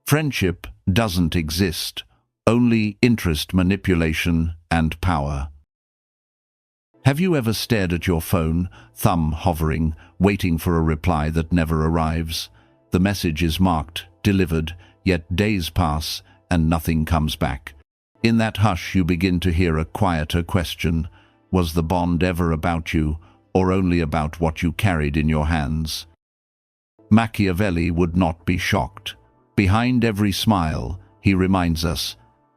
Friendship doesn't exist, only interest manipulation and power. Have you ever stared at your phone, thumb hovering, waiting for a reply that never arrives? The message is marked, delivered, yet days pass and nothing comes back. In that hush you begin to hear a quieter question. Was the bond ever about you, or only about what you carried in your hands? Machiavelli would not be shocked. Behind every smile, he reminds us,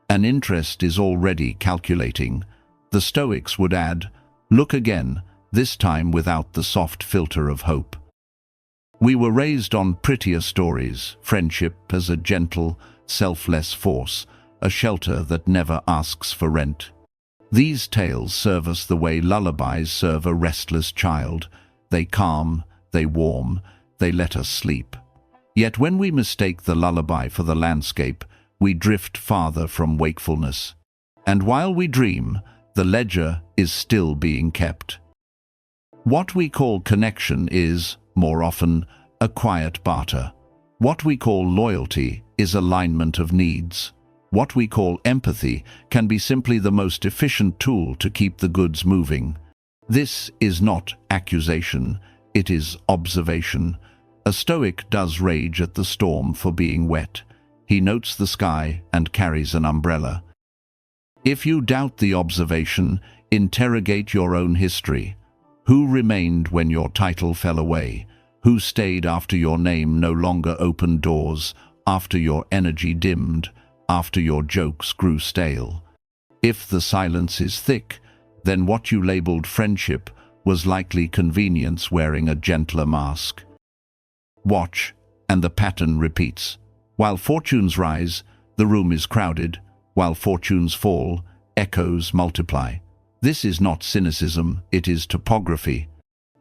an interest is already calculating. The Stoics would add, look again, this time without the soft filter of hope. We were raised on prettier stories, friendship as a gentle, selfless force, a shelter that never asks for rent. These tales serve us the way lullabies serve a restless child. They calm, they warm, they let us sleep. Yet when we mistake the lullaby for the landscape, we drift farther from wakefulness. And while we dream, the ledger is still being kept. What we call connection is, more often, a quiet barter. What we call loyalty is alignment of needs. What we call empathy can be simply the most efficient tool to keep the goods moving. This is not accusation, it is observation. A Stoic does rage at the storm for being wet. He notes the sky and carries an umbrella. If you doubt the observation, interrogate your own history. Who remained when your title fell away? Who stayed after your name no longer opened doors, after your energy dimmed, after your jokes grew stale? If the silence is thick, then what you labeled friendship was likely convenience wearing a gentler mask. Watch, and the pattern repeats. While fortunes rise, the room is crowded. While fortunes fall, echoes multiply. This is not cynicism, it is topography.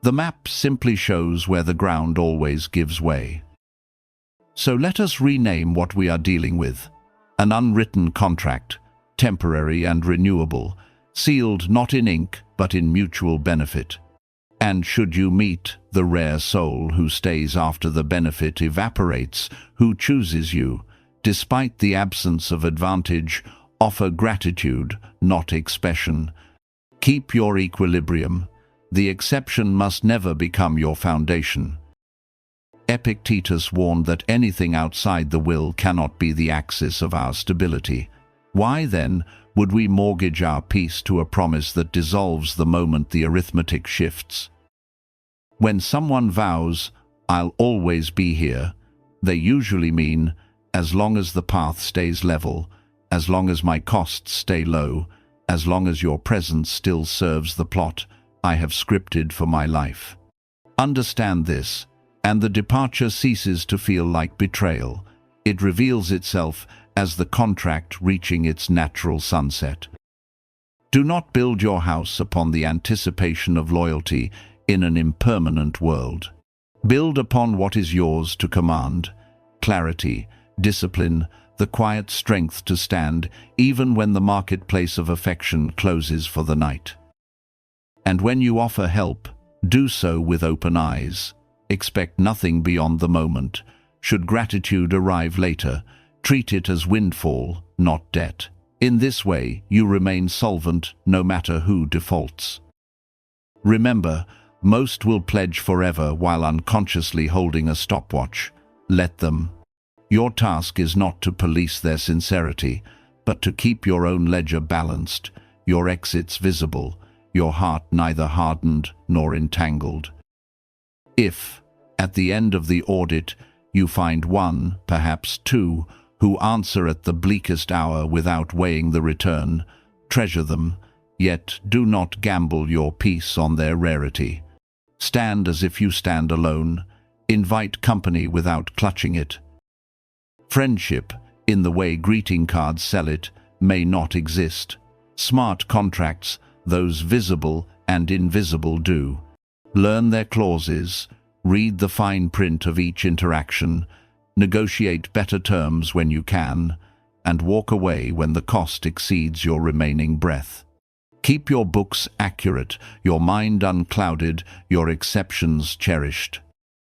The map simply shows where the ground always gives way. So let us rename what we are dealing with. An unwritten contract, temporary and renewable, sealed not in ink but in mutual benefit. And should you meet the rare soul who stays after the benefit evaporates, who chooses you, despite the absence of advantage, offer gratitude, not expression. Keep your equilibrium. The exception must never become your foundation. Epictetus warned that anything outside the will cannot be the axis of our stability. Why, then, would we mortgage our peace to a promise that dissolves the moment the arithmetic shifts? When someone vows, "I'll always be here," they usually mean, as long as the path stays level, as long as my costs stay low, as long as your presence still serves the plot I have scripted for my life. Understand this, and the departure ceases to feel like betrayal. It reveals itself as the contract reaching its natural sunset. Do not build your house upon the anticipation of loyalty in an impermanent world. Build upon what is yours to command: clarity, discipline, the quiet strength to stand even when the marketplace of affection closes for the night. And when you offer help, do so with open eyes. Expect nothing beyond the moment. Should gratitude arrive later, treat it as windfall, not debt. In this way, you remain solvent no matter who defaults. Remember, most will pledge forever while unconsciously holding a stopwatch. Let them. Your task is not to police their sincerity, but to keep your own ledger balanced, your exits visible, your heart neither hardened nor entangled. If, at the end of the audit, you find one, perhaps two, who answer at the bleakest hour without weighing the return, treasure them, yet do not gamble your peace on their rarity. Stand as if you stand alone. Invite company without clutching it. Friendship, in the way greeting cards sell it, may not exist. Smart contracts, those visible and invisible, do. Learn their clauses, read the fine print of each interaction, negotiate better terms when you can, and walk away when the cost exceeds your remaining breath. Keep your books accurate, your mind unclouded, your exceptions cherished.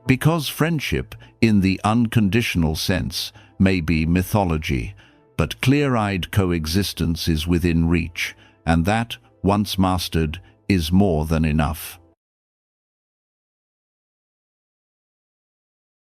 Because friendship, in the unconditional sense, may be mythology, but clear-eyed coexistence is within reach, and that, once mastered, is more than enough.